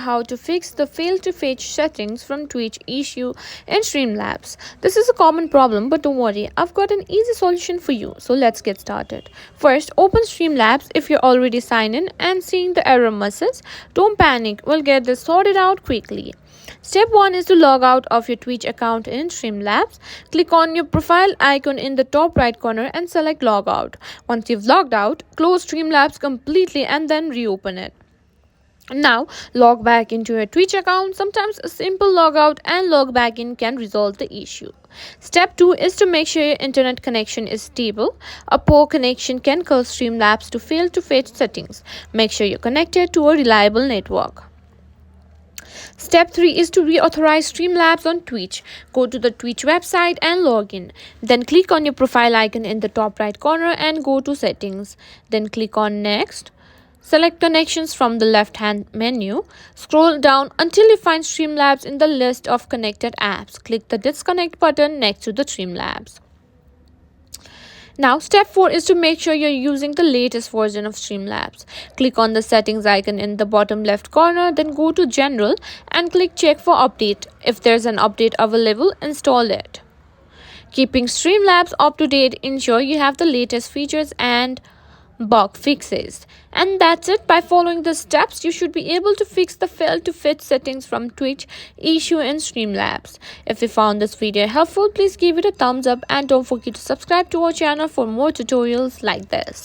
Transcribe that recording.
How to fix the fail to fetch settings from Twitch issue in Streamlabs. This is a common problem, but don't worry, I've got an easy solution for you. So let's get started. First, open Streamlabs if you're already signed in and seeing the error message. Don't panic, we'll get this sorted out quickly. Step 1 is to log out of your Twitch account in Streamlabs. Click on your profile icon in the top right corner and select log out. Once you've logged out, close Streamlabs completely and then reopen it. Now log back into your Twitch account. Sometimes a simple logout and log back in can resolve the issue. Step 2 is to make sure your internet connection is stable. A poor connection can cause Streamlabs to fail to fetch settings. Make sure you're connected to a reliable network. Step 3 is to reauthorize Streamlabs on Twitch. Go to the Twitch website and log in. Then click on your profile icon in the top right corner and go to settings. Then click on next. Select connections from the left-hand menu. Scroll down until you find Streamlabs in the list of connected apps. Click the disconnect button next to the Streamlabs. Now, step 4 is to make sure you're using the latest version of Streamlabs. Click on the settings icon in the bottom left corner, then go to General and click Check for Update. If there's an update available, install it. Keeping Streamlabs up to date, ensure you have the latest features and bug fixes. And that's it. By following the steps, you should be able to fix the fail to fetch settings from Twitch issue in Streamlabs. If you found this video helpful, please give it a thumbs up and don't forget to subscribe to our channel for more tutorials like this.